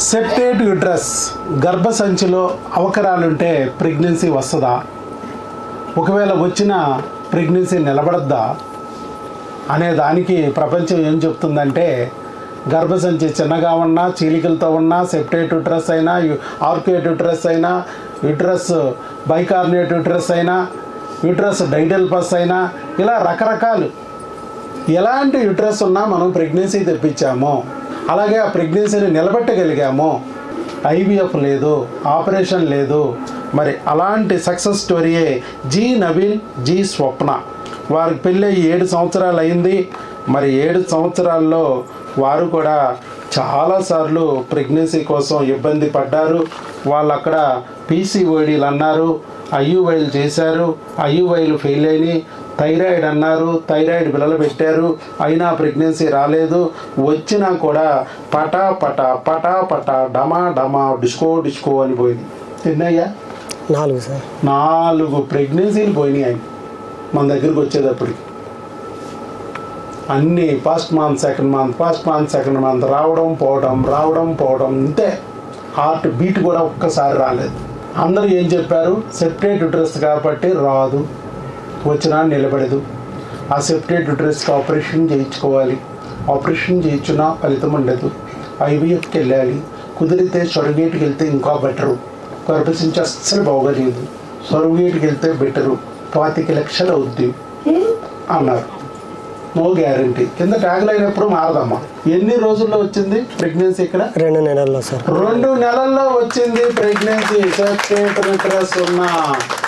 Septate uterus గర్భసంచిలో అవకరాలుంటే pregnancy వస్తుందా? ఒకవేళ వచ్చిన ప్రెగ్నెన్సీ నిలబడద్దా అనే దానికి ప్రపంచం ఏం చెప్తుందంటే, గర్భసంచి చిన్నగా ఉన్నా, చీలికలతో ఉన్నా, సెప్టేట్ యూట్రస్ అయినా, ఆర్కుయేట్ యూట్రస్ అయినా, యూట్రస్ బైకార్నేట్ యూట్రస్ అయినా, యూట్రస్ డైడల్పస్ అయినా, ఇలా రకరకాలు ఎలాంటి యూట్రస్ ఉన్నా మనం ప్రెగ్నెన్సీ తెప్పించాము, అలాగే ఆ ప్రెగ్నెన్సీని నిలబెట్టగలిగాము. ఐవీఎఫ్ లేదు, ఆపరేషన్ లేదు. మరి అలాంటి సక్సెస్ స్టోరీయే జీ నవీన్, జీ స్వప్న. వారికి పెళ్ళి 7 సంవత్సరాలు అయింది. మరి 7 సంవత్సరాల్లో వారు కూడా చాలాసార్లు ప్రెగ్నెన్సీ కోసం ఇబ్బంది పడ్డారు. వాళ్ళు అక్కడ పీసీఓడీలు అన్నారు, ఐయువైలు చేశారు, ఐయువైలు ఫెయిల్ అయినాయి. థైరాయిడ్ అన్నారు, థైరాయిడ్ బిళ్ళలు పెట్టారు, అయినా ప్రెగ్నెన్సీ రాలేదు. వచ్చినా కూడా పటా పటా పటా పటా డమా డమా డిస్కో డిస్కో అని పోయింది. ఎన్నయ్యా? 4 సార్. 4 ప్రెగ్నెన్సీలు పోయినాయి ఆయన మన దగ్గరికి వచ్చేటప్పటికి. అన్నీ first month, second month, first month, second month, రావడం పోవడం ఇంతే. హార్ట్ బీట్ కూడా ఒక్కసారి రాలేదు. అందరూ ఏం చెప్పారు? సెప్టేట్ యూట్రస్ కాబట్టి రాదు, వచ్చినా నిలబడదు. ఆ సెప్టేట్ యూట్రస్కి ఆపరేషన్ చేయించుకోవాలి. ఆపరేషన్ చేయించున్నా ఫలితం ఉండదు. ఐవీఎఫ్కి వెళ్ళాలి, కుదిరితే సొరగేట్కి వెళ్తే ఇంకా బెటరు. గర్భసించి అస్సలు బాగోలేదు, సొరగేట్కి వెళ్తే బెటరు, 25 లక్షలు అవుద్ది అన్నారు. No guarantee. కింద ట్యాగ్ లైన్ ఎప్పుడు మారదమ్మా. ఎన్ని రోజుల్లో వచ్చింది ప్రెగ్నెన్సీ? ఇక్కడ 2 నెలల్లో సార్. 2 నెలల్లో వచ్చింది ప్రెగ్నెన్సీ. సెప్టేట్ యూట్రస్ ఉన్న